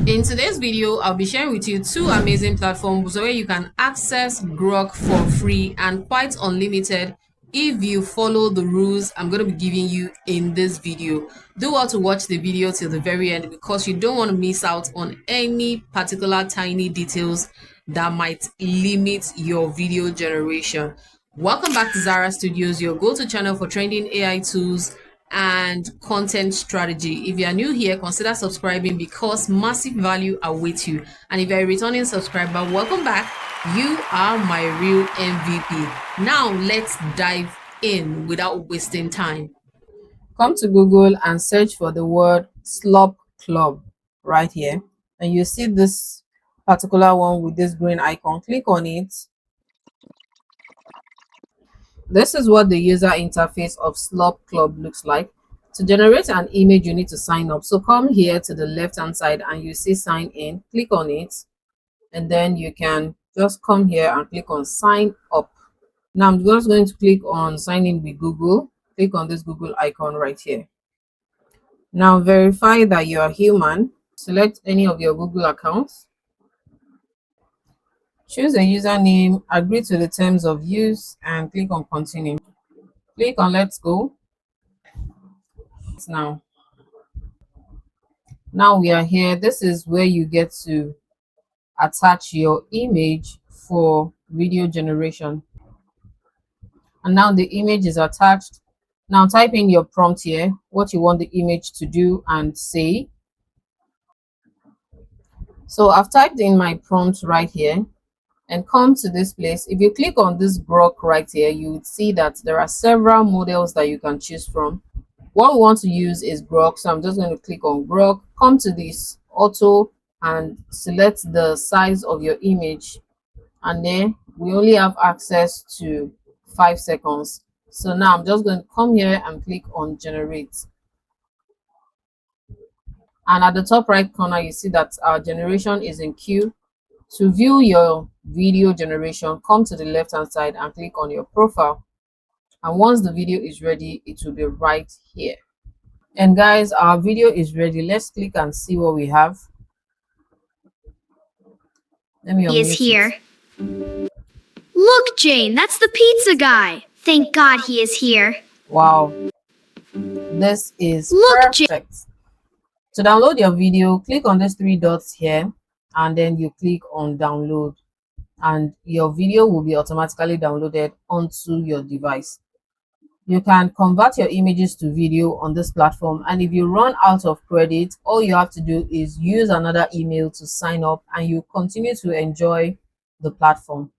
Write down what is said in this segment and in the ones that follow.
In today's video, I'll be sharing with you two amazing platforms where you can access Grok for free and quite unlimited if you follow the rules I'm going to be giving you in this video. Do well to watch the video till the very end because you don't want to miss out on any particular tiny details that might limit your video generation. Welcome back to Zara Studioz, your go-to channel for trending AI tools and content strategy. If you are new here, consider subscribing because massive value awaits you. And if you're a returning subscriber, welcome back. You are my real MVP. Now let's dive in without wasting time. Come to Google and search for the word Slop Club right here. And you see this particular one with this green icon. Click on it. This is what the user interface of Slop Club looks like. To generate an image, you need to sign up. So come here to the left hand side and you see sign in. Click on it and then you can just come here and click on sign up. Now I'm just going to click on sign in with Google. Click on this Google icon right here. Now verify that you are human. Select any of your Google accounts. Choose a username, agree to the terms of use, and click on continue. Click on let's go. Now we are here. This is where you get to attach your image for video generation. And now the image is attached. Now type in your prompt here, what you want the image to do and say. So I've typed in my prompt right here and come to this place. If you click on this Grok right here, you would see that there are several models that you can choose from. What we want to use is Grok, so I'm just going to click on Grok, come to this auto and select the size of your image, and then we only have access to 5 seconds. So now I'm just going to come here and click on generate, and at the top right corner you see that our generation is in queue. To view your video generation, come to the left hand side and click on your profile, and once the video is ready it will be right here. And guys, our video is ready. Let's click and see what we have. He is here. Look, Jane, that's the pizza guy. Thank God he is here. Wow, this is Look, perfect. To download your video, click on these 3 dots here and then you click on download, and your video will be automatically downloaded onto your device. You can convert your images to video on this platform, and if you run out of credit, all you have to do is use another email to sign up and you continue to enjoy the platform.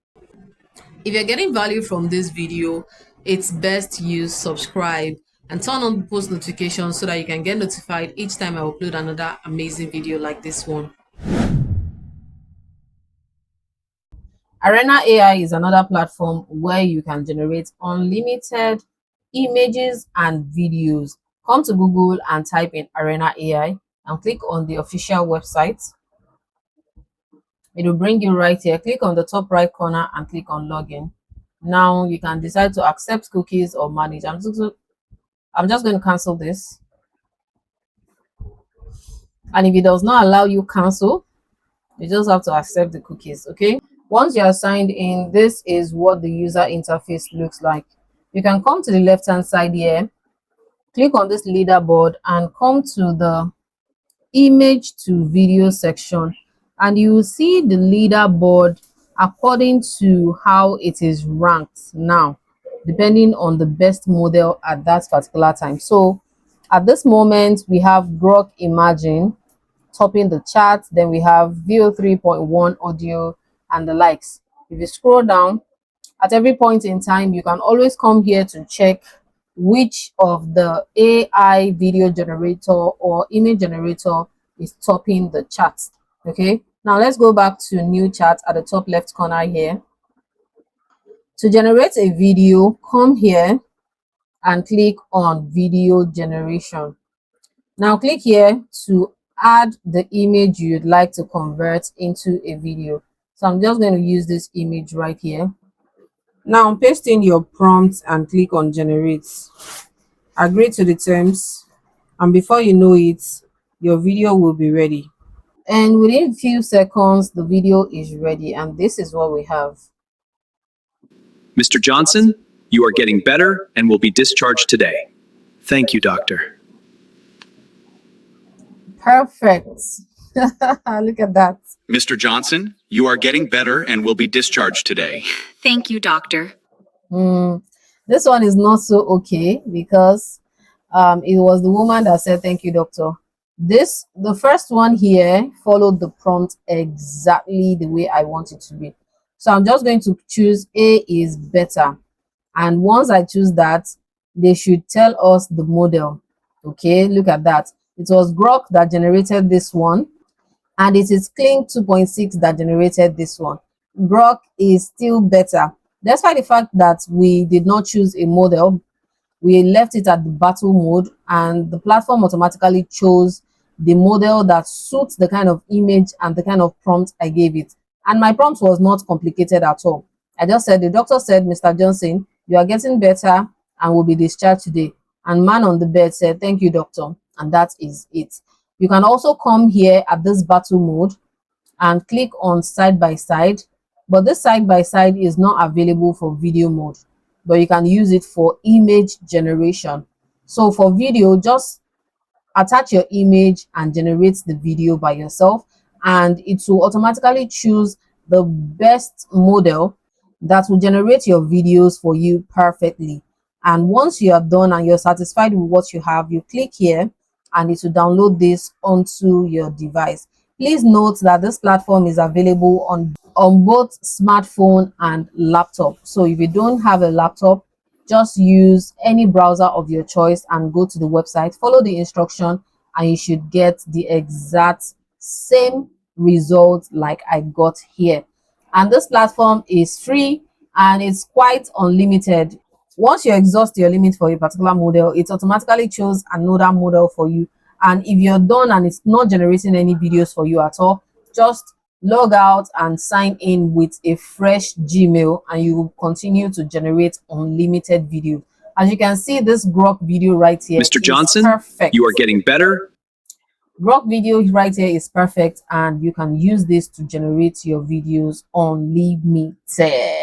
If you're getting value from this video, it's best you subscribe and turn on post notifications so that you can get notified each time I upload another amazing video like this one. Arena.ai is another platform where you can generate unlimited images and videos. Come to Google and type in Arena.ai and click on the official website. It will bring you right here. Click on the top right corner and click on login. Now you can decide to accept cookies or manage. I'm just going to cancel this. And if it does not allow you cancel, you just have to accept the cookies. Okay, once you are signed in, this is what the user interface looks like. You can come to the left hand side here, click on this leaderboard and come to the image to video section, and you will see the leaderboard according to how it is ranked now, depending on the best model at that particular time. So at this moment we have Grok Imagine topping the chart, then we have VO 3.1 audio and the likes. If you scroll down, at every point in time you can always come here to check which of the AI video generator or image generator is topping the charts. Okay, now let's go back to new chart at the top left corner here. To generate a video, come here and click on video generation. Now click here to add the image you'd like to convert into a video. So I'm just going to use this image right here. Now paste in your prompt and click on generate. Agree to the terms, and before you know it, your video will be ready. And within a few seconds, the video is ready, and this is what we have. Mr. Johnson, you are getting better and will be discharged today. Thank you, doctor. Perfect. Look at that. Mr. Johnson, you are getting better and will be discharged today. Thank you, doctor. This one is not so okay because it was the woman that said, "Thank you, doctor." The first one here followed the prompt exactly the way I want it to be. So I'm just going to choose A is better. And once I choose that, they should tell us the model. Okay, look at that. It was Grok that generated this one, and it is Kling 2.6 that generated this one. Grok is still better. Despite the fact that we did not choose a model, we left it at the battle mode, and the platform automatically chose the model that suits the kind of image and the kind of prompt I gave it. And my prompt was not complicated at all. I just said, the doctor said, "Mr. Johnson, you are getting better and will be discharged today." And man on the bed said, "Thank you, doctor." And that is it. You can also come here at this battle mode and click on side by side, but this side by side is not available for video mode, but you can use it for image generation. So for video, just attach your image and generate the video by yourself, and it will automatically choose the best model that will generate your videos for you perfectly. And once you are done and you're satisfied with what you have, you click here and it will download this onto your device. Please note that this platform is available on both smartphone and laptop. So if you don't have a laptop, just use any browser of your choice and go to the website, follow the instruction, and you should get the exact same result like I got here. And this platform is free and it's quite unlimited. Once you exhaust your limit for a particular model, it automatically chooses another model for you. And if you're done and it's not generating any videos for you at all, just log out and sign in with a fresh Gmail, and you will continue to generate unlimited video. As you can see, this Grok video right here Mr. is Johnson, perfect. you are getting better. Grok video right here is perfect, and you can use this to generate your videos unlimited.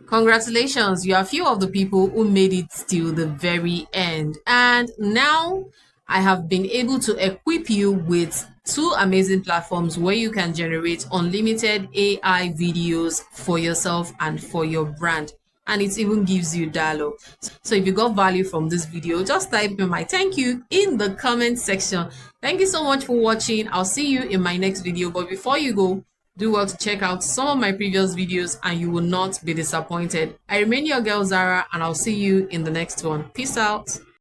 Congratulations, you are few of the people who made it till the very end. And now I have been able to equip you with two amazing platforms where you can generate unlimited AI videos for yourself and for your brand. And it even gives you dialogue. So if you got value from this video, just type in my thank you in the comment section. Thank you so much for watching. I'll see you in my next video. But before you go, do well to check out some of my previous videos and you will not be disappointed. I remain your girl Zara, and I'll see you in the next one. Peace out.